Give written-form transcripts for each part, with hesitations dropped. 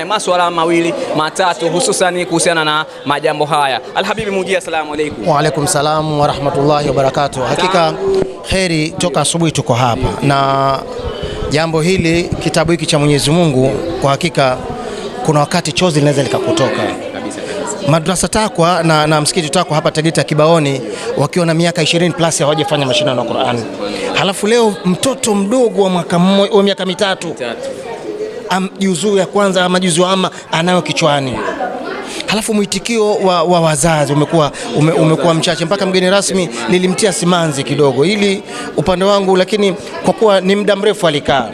naye masuala mawili matatu hususan kuhusiana na majambo haya. Alhabibi Mungia, asalamu alaykum. Wa alaykum salam wa rahmatullahi wa barakatuh. Hakika kheri, toka asubuhi tuko hapa na jambo hili, kitabu hiki cha Mwenyezi Mungu, kwa hakika kuna wakati chozi linaweza likakutoka. Madrasa Takwa na msikiti Takwa hapa Tegeta Kibaoni wakiwa na miaka 20 plus hawajafanya mashindano ya Qur'an. Halafu leo mtoto mdogo wa miaka mitatu juzuu ya kwanza ama juzuu ama anayo kichwani. Halafu mwitikio wa wazazi umekuwa mchache, mpaka mgeni rasmi nilimtia simanzi kidogo ili upande wangu, lakini kwa kuwa ni muda mrefu alikaa.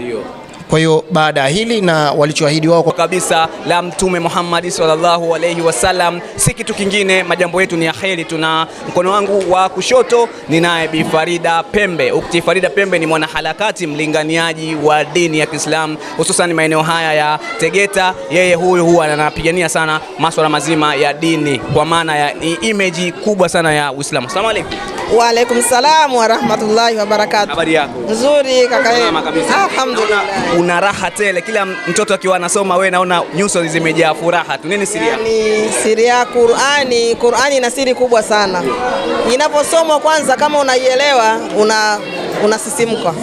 Kwa hiyo baada ya hili na walichoahidi wao kwa kabisa la Mtume Muhammad sallallahu alayhi wasallam, si kitu kingine, majambo yetu ni ya kheri. Tuna mkono wangu wa kushoto ninaye Bi Farida Pembe. Ukti Farida Pembe ni mwanaharakati mlinganiaji wa dini ya Kiislamu hususan maeneo haya ya Tegeta. Yeye huyu huwa anapigania sana masuala mazima ya dini kwa maana ya image kubwa sana ya Uislamu. Asalamu alaykum. Wa alaykum salam wa rahmatullahi wa barakatuh. Habari yako? Nzuri kaka yetu. Alhamdulillah. Una raha tele, kila mtoto akiwa anasoma wewe naona nyuso zimejaa furaha tu. Nini siri yako? Ni siri ya Qur'ani ina siri kubwa sana. Inaposomwa kwanza, kama unaielewa unasisimka.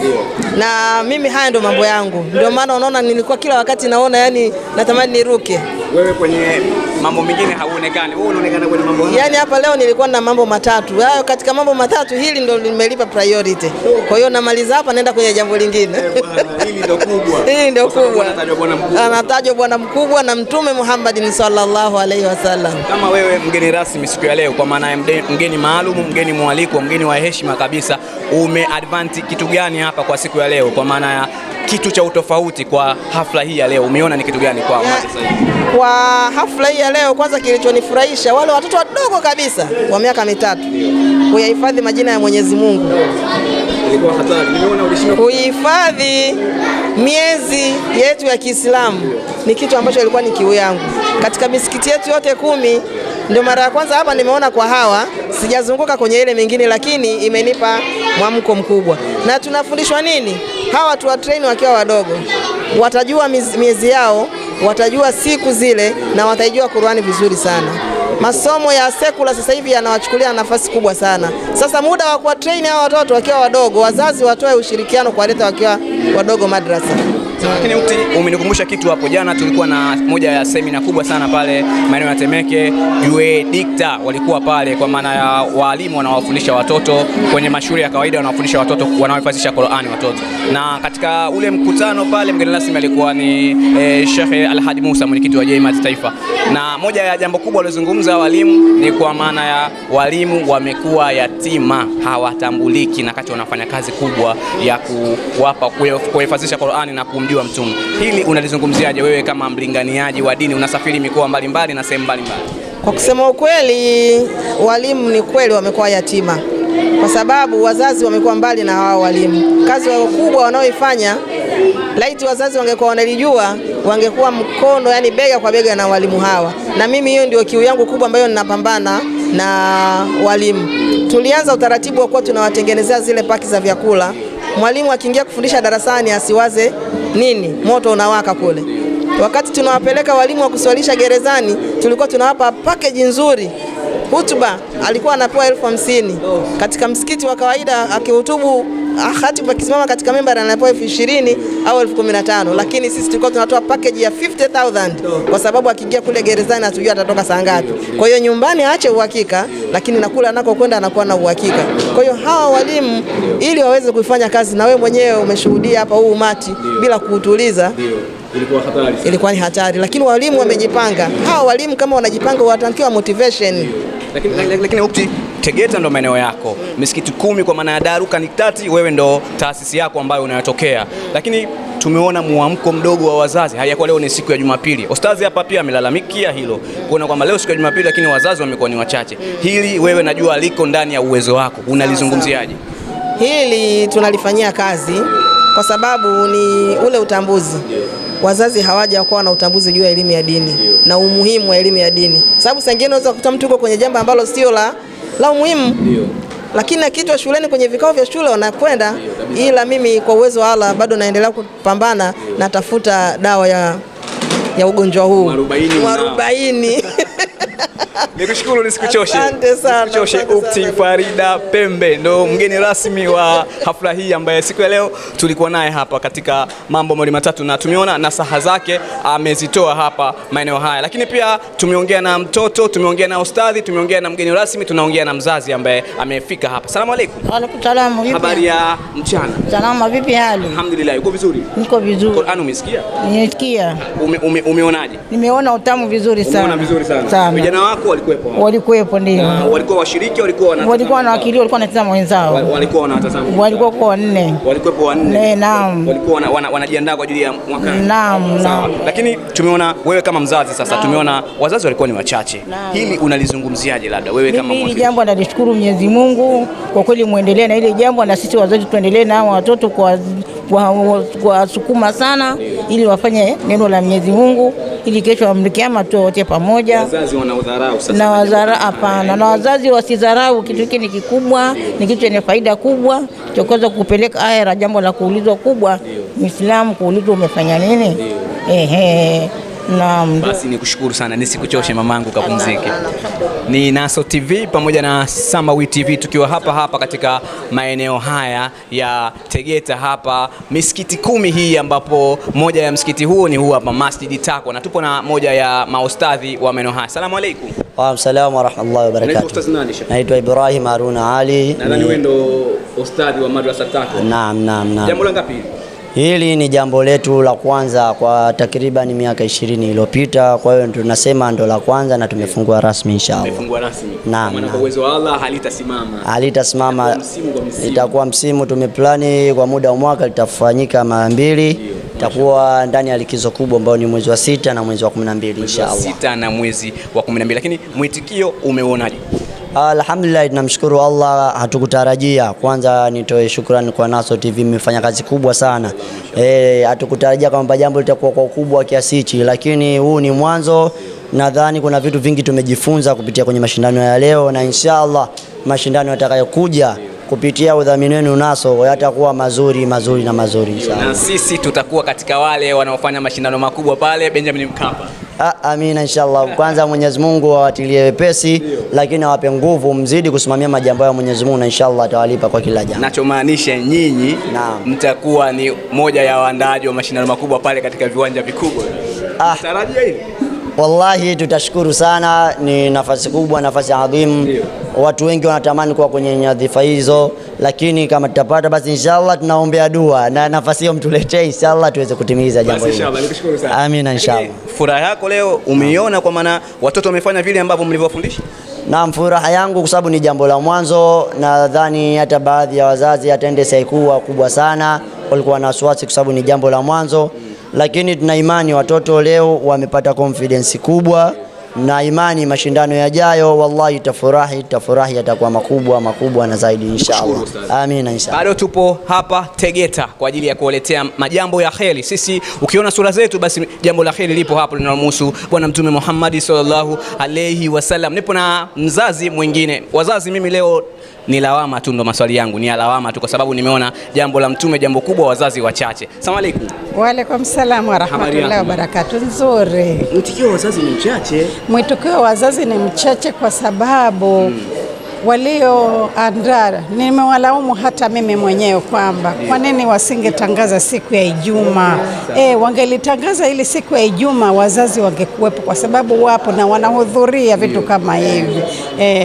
Na mimi haya ndo mambo yangu. Ndio maana unaona nilikuwa kila wakati naona, yani natamani niruke. Wewe kwenye mambo mengine hauonekani, wewe unaonekana kwenye mambo haya. Yani hapa leo nilikuwa na mambo matatu. Hayo katika mambo matatu hili ndo nimelipa priority. Kwa hiyo namaliza hapa naenda kwenye jambo lingine. Hili ndo kubwa. Hili ndo kubwa. Anatajwa bwana mkubwa na Mtume Muhammad sallallahu alaihi wasallam. Kama wewe mgeni rasmi siku ya leo, kwa maana ya mgeni maalum, mgeni mwaliko, mgeni wa heshima kabisa, umeadvance kitu gani hapa kwa siku ya leo, kwa maana ya kitu cha utofauti kwa hafla hii ya leo? Umeona ni kitu gani kwa madrasa hii? Kwa hafla hii ya leo, kwanza kilichonifurahisha wale watoto wadogo kabisa wa miaka mitatu kuyahifadhi majina ya Mwenyezi Mungu. Ilikuwa hatari. Nimeona ulishindwa kuhifadhi miezi yetu ya Kiislamu, ni kitu ambacho ilikuwa ni kiu yangu. Katika misikiti yetu yote 10 ndio mara ya kwanza hapa nimeona kwa hawa, sijazunguka kwenye ile mingine, lakini imenipa mwamko mkubwa. Na tunafundishwa nini? Hawa tu train wakiwa wadogo, watajua miezi yao, watajua siku zile, na watajua Qur'ani vizuri sana. Masomo ya sekula sasa hivi yanawachukulia nafasi kubwa sana. Sasa muda wa kuwa train hawa watoto wakiwa wadogo, wazazi watoe ushirikiano kuwaleta wakiwa wadogo madrasa. Lakini umenikumbusha kitu hapo. Jana tulikuwa na moja ya semina kubwa sana pale maeneo ya Temeke, Jue Dikta walikuwa pale, kwa maana ya walimu wanawafundisha watoto kwenye mashule ya kawaida, wanawafundisha watoto, wanaohifadhisha Qur'ani watoto. Na katika ule mkutano pale mgeni rasmi alikuwa ni Sheikh Alhadi Musa, mwenyekiti wa Jemaat Taifa, na moja ya jambo kubwa walizungumza walimu ni kwa maana ya walimu wamekuwa yatima, hawatambuliki, na kati wanafanya kazi kubwa ya kuhifadhisha Qur'ani na kumjua Mtume. Hili unalizungumziaje wewe kama mlinganiaji wa dini, unasafiri mikoa mbalimbali na sehemu mbalimbali? Kwa kusema ukweli, walimu ni kweli wamekuwa yatima, kwa sababu wazazi wamekuwa mbali na hawa walimu. Kazi kubwa wanaoifanya, laiti wazazi wangekuwa wanalijua, wangekuwa mkono, yani bega kwa bega na walimu hawa. Na mimi hiyo ndio kiu yangu kubwa ambayo ninapambana na walimu. Tulianza utaratibu wa kuwa tunawatengenezea zile paki za vyakula. Mwalimu akiingia kufundisha darasani asiwaze nini moto unawaka kule. Wakati tunawapeleka walimu wa kuswalisha gerezani, tulikuwa tunawapa package nzuri. Hutuba alikuwa anapewa 50,000. Katika msikiti wa kawaida akihutubu khatibu akisimama katika mimbari anapewa 20,000 au 15,000, lakini sisi tulikuwa tunatoa package ya 50,000 kwa sababu akiingia kule gerezani hatujui atatoka saa ngapi. Kwa hiyo nyumbani aache uhakika, lakini nakula anako kwenda anakuwa na uhakika. Kwa hiyo hawa walimu ili waweze kuifanya kazi, na wewe mwenyewe umeshuhudia hapa huu umati bila kuutuliza, ilikuwa ni hatari, lakini walimu wamejipanga. Hawa walimu kama wanajipanga watakiwa motivation. Lakini ukti Tegeta ndo maeneo yako, misikiti 10 kwa maana ya Daruka Niktati, wewe ndo taasisi yako ambayo unayotokea, lakini tumeona muamko mdogo wa wazazi. Hayakuwa leo ni siku ya Jumapili. Ustazi hapa pia amelalamikia hilo, kuona kwamba leo siku ya Jumapili lakini wazazi wamekuwa ni wachache. Hili wewe najua liko ndani ya uwezo wako, unalizungumziaje? Hili tunalifanyia kazi kwa sababu ni ule utambuzi. Wazazi hawajakuwa na utambuzi juu ya elimu ya dini na umuhimu wa elimu ya dini. Sababu sengine unaweza kukuta mtu yuko kwenye jambo ambalo sio la umuhimu. Lakini akiitwa shuleni kwenye vikao vya shule wanakwenda, ila mimi kwa uwezo wa Allah bado naendelea kupambana, natafuta dawa ya ya ugonjwa huu. Mwarobaini. Nikushukuru, nisikuchoshe. Asante sana. Nisikuchoshe. Ukti Farida Pembe ndo mgeni rasmi wa hafla hii ambaye siku ya leo tulikuwa naye hapa katika mambo mawili matatu, na tumeona nasaha zake amezitoa hapa maeneo haya, lakini pia tumeongea na mtoto, tumeongea na ustadhi, tumeongea na mgeni rasmi, tunaongea na mzazi ambaye amefika hapa. Asalamu alaykum. Wa alaykum salaam. Vipi? Habari ya mchana? Salama, vipi hali? Alhamdulillah, uko vizuri? Niko vizuri. Qur'an umesikia? Nimesikia. Umeonaje? Nimeona utamu vizuri sana. Umeona vizuri sana. Vijana wako walikuwepo hapo? Walikuwepo ndio. Walikuwa washiriki, walikuwa wanawakili, walikuwa wanatazama wenzao. Walikuwa wanatazama. Walikuwa kwa wanne. Walikuwepo wanne. Naam. Walikuwa wanajiandaa kwa ajili ya mwaka. Naam. Lakini tumeona wewe kama mzazi sasa, tumeona wazazi walikuwa ni wachache. Hili unalizungumziaje labda wewe kama mimi? Hili jambo nalishukuru Mwenyezi Mungu kwa kweli, muendelee na ile jambo, na sisi wazazi tuendelee na watoto kwa sukuma sana, ili wafanye neno la Mwenyezi Mungu, ili kesho amlikiama tu wote pamoja. Wazazi wanaudharau sasa. Na hapana, na wazazi wasidharau kitu hiki, ni kikubwa, ni kitu chenye faida kubwa, chokoza kupeleka ahera. Jambo la kuulizwa kubwa, Muislamu kuulizwa umefanya nini? Naam. Basi nikushukuru sana, nisikuchoshe mamangu, kapumzike. Ni Naso TV pamoja na Samawi TV tukiwa hapa katika maeneo haya ya Tegeta hapa misikiti 10 hii, ambapo moja ya msikiti huo ni huu hapa Masjid Taqwa, na tupo na moja ya maustadhi wa maeneo haya. Asalamu alaykum. Wa salamu wa rahmatullahi wa barakatuh. Naitwa Ustadh nani? Naitwa Ibrahim Haruna Ali. Nadhani wewe ndo ustadhi wa madrasa Taqwa. Naam. Jambo la ngapi? Hili ni jambo letu la kwanza kwa takriban miaka 20 iliyopita, kwa hiyo tunasema ndo la kwanza na tumefungua rasmi inshallah. Tumefungua rasmi. Naam. Kwa uwezo wa Allah halitasimama. Itakuwa msimu tumeplani kwa muda wa mwaka, litafanyika mara 2. Itakuwa ndani ya likizo kubwa ambayo ni mwezi wa 6 na mwezi wa 12 inshallah. 6 na mwezi wa 12. Lakini mwitikio umeuonaje? Alhamdulillah, tunamshukuru Allah, hatukutarajia. Kwanza nitoe shukrani kwa Naso TV, imefanya kazi kubwa sana. Hatukutarajia kwamba jambo litakuwa kwa ukubwa kiasi hichi, lakini huu ni mwanzo. Nadhani kuna vitu vingi tumejifunza kupitia kwenye mashindano ya leo, na inshallah mashindano yatakayokuja kupitia udhamini wenu Naso yatakuwa mazuri inshallah. Na sisi tutakuwa katika wale wanaofanya mashindano makubwa pale Benjamin Mkapa. Amina inshallah. Kwanza Mwenyezi Mungu awatilie wepesi, lakini awape nguvu, mzidi kusimamia majambo ya Mwenyezi Mungu, na inshallah atawalipa kwa kila jambo. Nachomaanisha nyinyi mtakuwa ni moja ya waandaaji wa mashindano makubwa pale katika viwanja vikubwa. Tarajia hili? Wallahi tutashukuru sana, ni nafasi kubwa, nafasi adhimu. Watu wengi wanatamani kuwa kwenye nyadhifa hizo, lakini kama tutapata basi inshallah tunaombea dua na nafasi hiyo mtuletee inshallah tuweze kutimiza jambo hili. Inshallah, nikushukuru sana. Amina inshallah. Furaha yako leo umeiona kwa maana watoto wamefanya vile ambavyo mlivyowafundisha? Naam, furaha yangu kwa sababu ni jambo la mwanzo. Nadhani hata baadhi ya wazazi atende saikuwa kubwa sana, walikuwa na wasiwasi kwa sababu ni jambo la mwanzo, lakini tuna imani watoto leo wamepata confidence kubwa, na imani mashindano yajayo wallahi tafurahi yatakuwa makubwa na zaidi inshallah. Amina inshallah. Bado tupo hapa Tegeta kwa ajili ya kuwaletea majambo ya kheri. Sisi ukiona sura zetu basi jambo la kheri lipo hapo linalomhusu Bwana Mtume Muhammad sallallahu alayhi wasallam. Nipo na mzazi mwingine. Wazazi mimi leo ni lawama tu, ndo maswali yangu ni lawama tu, kwa sababu nimeona jambo la Mtume jambo kubwa, wazazi wachache. Asalamu alaykum. Wa alaykum salaam wa rahmatullahi wa barakatuh. Nzuri. Mwitikio wa wazazi ni mchache. Mwitikio wa wazazi ni mchache kwa sababu walioandaa, nimewalaumu hata mimi mwenyewe kwamba kwa nini wasingetangaza siku ya Ijumaa. Wangelitangaza ili siku ya Ijumaa wazazi wangekuwepo, kwa sababu wapo na wanahudhuria vitu kama hivi.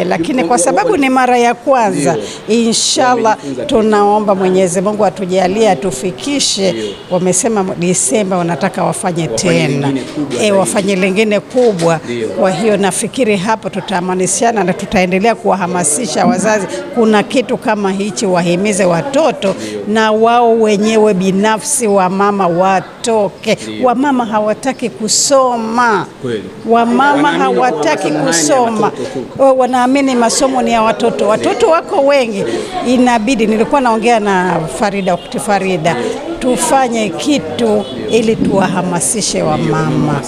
Lakini kwa sababu ni mara ya kwanza, inshallah tunaomba Mwenyezi Mungu atujalie atufikishe. Wamesema Disemba wanataka wafanye tena, wafanye lingine kubwa. Kwa hiyo nafikiri hapo tutamanishana na tutaendelea kuwahamasisha wazazi, kuna kitu kama hichi, wahimize watoto na wao wenyewe binafsi, wamama watoke. Wamama hawataki kusoma, wamama hawataki kusoma, wanaamini masomo ni ya watoto. Watoto wako wengi, inabidi, nilikuwa naongea na Farida tufanye kitu ili tuwahamasishe wamama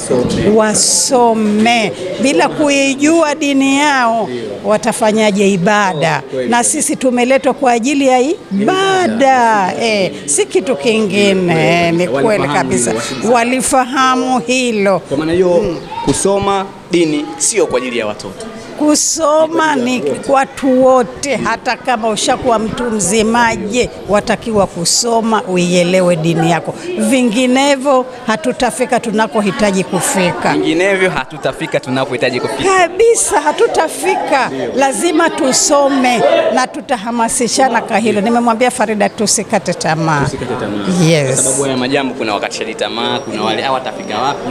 wasome. Bila kuijua dini yao watafanyaje ibada? Na sisi tumeletwa kwa ajili ya ibada, si kitu kingine. Ni kweli kabisa, walifahamu hilo. Kwa maana hiyo kusoma dini sio kwa ajili ya watoto. Kusoma ni watu wote, hata kama ushakuwa mtu mzimaje, watakiwa kusoma uielewe dini yako. Vinginevyo hatutafika tunakohitaji kufika. Kabisa, hatutafika. Lazima tusome na tutahamasishana kwa hilo. Nimemwambia Farida tusikate tamaa. Yes. Kwa sababu ya majambo kuna wakatishaji tamaa, kuna wale hawatafika wapi.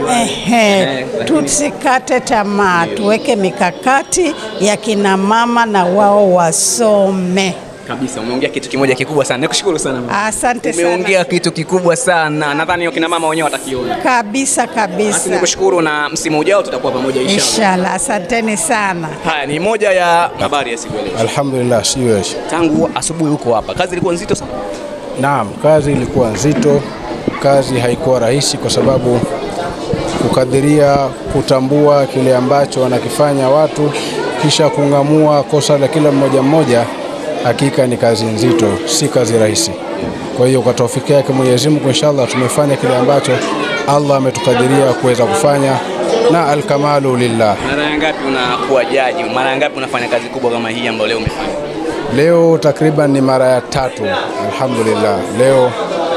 Tusikate tamaa, tuweke mikakati ya kina mama na wao wasome. Kabisa, umeongea kitu kimoja kikubwa sana. Nikushukuru sana mama. Asante sana. Umeongea kitu kikubwa sana. Nadhani kina mama wenyewe watakiona. Kabisa. Basi nikushukuru, na msimu ujao tutakuwa pamoja inshallah. Asanteni sana. Haya ni moja ya habari ya siku leo. Alhamdulillah, siwe. Tangu asubuhi huko hapa. Kazi ilikuwa nzito sana. Naam, kazi ilikuwa nzito. Kazi haikuwa rahisi kwa sababu kukadiria, kutambua kile ambacho wanakifanya watu, kisha kung'amua kosa la kila mmoja, hakika ni kazi nzito, si kazi rahisi. Kwa hiyo kwa taufiki yake Mwenyezi Mungu inshallah tumefanya kile ambacho Allah ametukadiria kuweza kufanya, na alkamalu lillah. Mara ngapi unakuwa jaji? Mara ngapi unafanya kazi kubwa kama hii ambayo leo umefanya? Leo takriban ni mara ya 3. Alhamdulillah, leo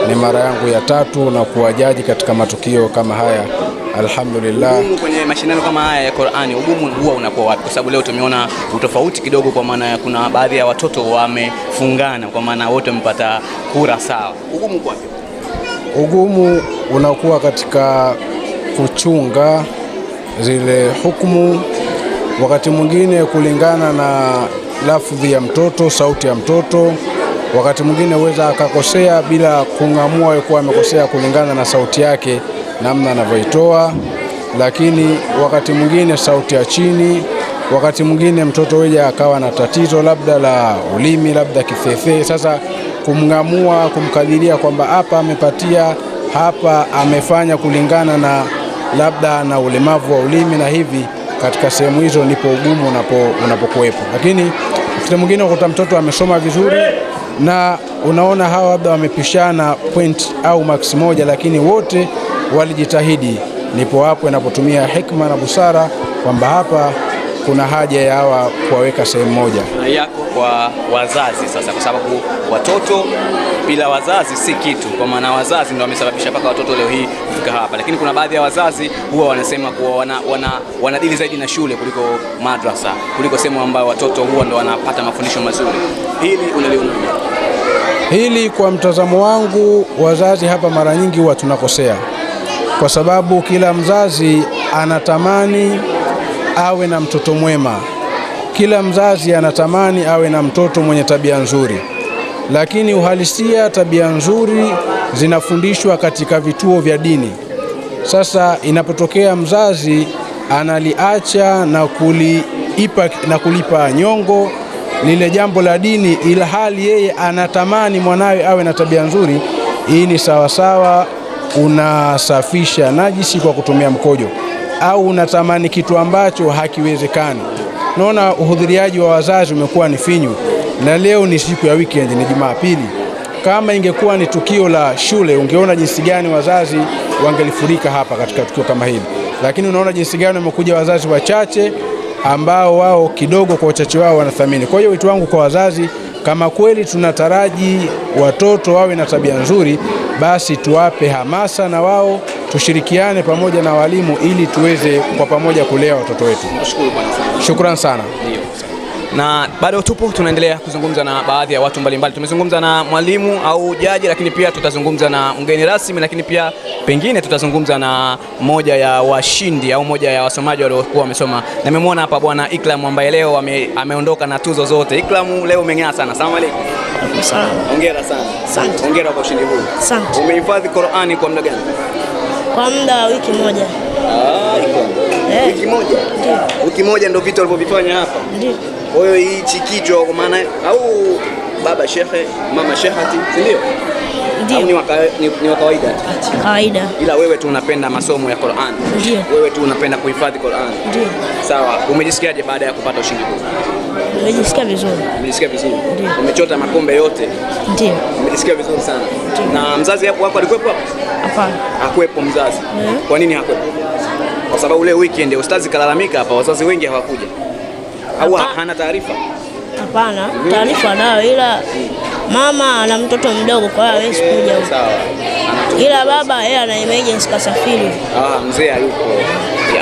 ni mara yangu ya 3 na kuwa jaji katika matukio kama haya. Alhamdulillah. Ugumu kwenye mashindano kama haya ya Qur'ani, ugumu huwa unakuwa wapi? Kwa sababu leo tumeona utofauti kidogo, kwa maana kuna baadhi ya watoto wamefungana, kwa maana wote wamepata kura sawa. Ugumu kwa wapi? Ugumu unakuwa katika kuchunga zile hukumu, wakati mwingine kulingana na lafudhi ya mtoto, sauti ya mtoto. Wakati mwingine huweza akakosea bila kung'amua yuko amekosea kulingana na sauti yake namna anavyoitoa, lakini wakati mwingine sauti ya chini, wakati mwingine mtoto weja akawa na tatizo labda la ulimi, labda kifefe. Sasa kumng'amua, kumkadiria kwamba hapa amepatia, hapa amefanya kulingana na labda na ulemavu wa ulimi, na hivi katika sehemu hizo ndipo ugumu unapokuwepo. Lakini wakati mwingine ukuta mtoto amesoma vizuri na unaona hawa labda wamepishana point au max moja, lakini wote walijitahidi. Nipo hapo inapotumia hikma na busara kwamba hapa kuna haja ya hawa kuwaweka sehemu moja. Yako kwa wazazi sasa, kwa sababu watoto bila wazazi si kitu, kwa maana wazazi ndio wamesababisha mpaka watoto leo hii kufika hapa. Lakini kuna baadhi ya wazazi huwa wanasema kuwa wanadili zaidi na shule kuliko madrasa, kuliko sehemu ambayo watoto huwa ndio wanapata mafundisho mazuri. Hili unaliona? Hili kwa mtazamo wangu, wazazi hapa mara nyingi huwa tunakosea, kwa sababu kila mzazi anatamani awe na mtoto mwema, kila mzazi anatamani awe na mtoto mwenye tabia nzuri, lakini uhalisia tabia nzuri zinafundishwa katika vituo vya dini. Sasa inapotokea mzazi analiacha na kulipa nyongo lile jambo la dini, ila hali yeye anatamani mwanawe awe na tabia nzuri, hii ni sawasawa unasafisha najisi kwa kutumia mkojo, au unatamani kitu ambacho hakiwezekani. Naona uhudhuriaji wa wazazi umekuwa ni finyu, na leo ni siku ya weekend, ni Jumapili. Kama ingekuwa ni tukio la shule, ungeona jinsi gani wazazi wangelifurika hapa katika tukio kama hili, lakini unaona jinsi gani wamekuja wazazi wachache ambao wao kidogo kwa uchache wao wanathamini. Kwa hiyo wito wangu kwa wazazi, kama kweli tunataraji watoto wawe na tabia nzuri, basi tuwape hamasa na wao, tushirikiane pamoja na walimu ili tuweze kwa pamoja kulea watoto wetu. Shukrani sana. Na bado tunaendelea kuzungumza na baadhi ya watu mbalimbali. Tumezungumza na mwalimu au jaji, lakini pia tutazungumza na mgeni rasmi, lakini pia pengine tutazungumza na moja ya washindi au moja ya wasomaji waliokuwa wamesoma. Na nimemwona hapa bwana Ikram ambaye leo ameondoka na tuzo zote. Ikram, leo umeng'aa sana. Asalamu alaykum. Asante. Hongera sana. Asante. Hongera kwa ushindi huu. Asante. Umehifadhi Qur'ani kwa muda gani? Kwa muda wa wiki moja. Wiki moja? Ndio. Wiki moja ndio vitu walivyofanya hapa? Ndio. Kwa hiyo hichi kichwa kwa maana au baba shekhe, mama shehati, si ndio? Au ni wa kawaida? Kawaida. Ila wewe tu unapenda masomo ya Qur'an? Ndio. Wewe tu unapenda kuhifadhi Qur'an? Ndio. Sawa. Umejisikiaje baada ya kupata ushindi huu? Nimejisikia vizuri. Umejisikia vizuri? Ndio. Umechota makombe yote? Ndio. Umejisikia vizuri sana? Ndio. Na mzazi wako alikuwepo hapa? Hapana. Hakuwepo mzazi? Kwa nini hakuwepo? Kwa sababu leo weekend ustazi kalalamika hapa, wazazi wengi hawakuja. Au hana taarifa? Hapana, taarifa nayo, ila mama ana mtoto mdogo, kwa hiyo hawezi kuja. Sawa. Ila baba yeye ana emergency kasafiri. Mzee hayupo.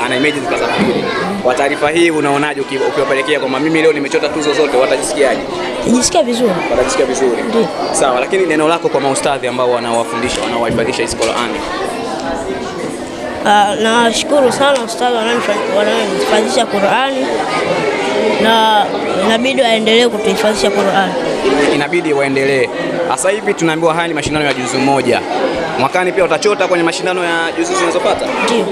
Ana emergency kasafiri. Kwa taarifa hii unaonaje ukiwapelekea kwamba mimi leo nimechota tuzo zote, watajisikiaje? Najisikia vizuri. Watajisikia vizuri. Ndio. Sawa, lakini neno lako kwa maustadhi ambao wanawafundisha, wanawahifadhisha hizi Qur'ani? Nawashukuru sana ustadhi wanaohifadhisha Qur'ani, na inabidi waendelee kutuhifadhisha Qur'ani. Inabidi waendelee. Sasa hivi tunaambiwa haya ni mashindano ya juzu moja. Mwakani pia utachota kwenye mashindano ya juzu zinazofuata? Ndio.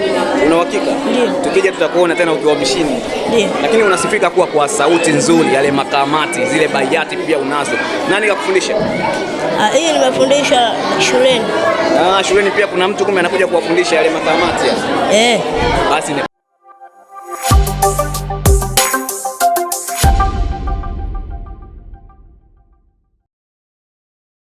Una uhakika? Ndio. Tukija tutakuona tena ukiwa mshindi. Ndio. Lakini unasifika kuwa kwa sauti nzuri, yale makamati, zile bayati pia unazo. Nani kakufundisha? Hii nimefundishwa shuleni. Shuleni pia kuna mtu kumbe anakuja kuwafundisha yale makamati. Eh. Basi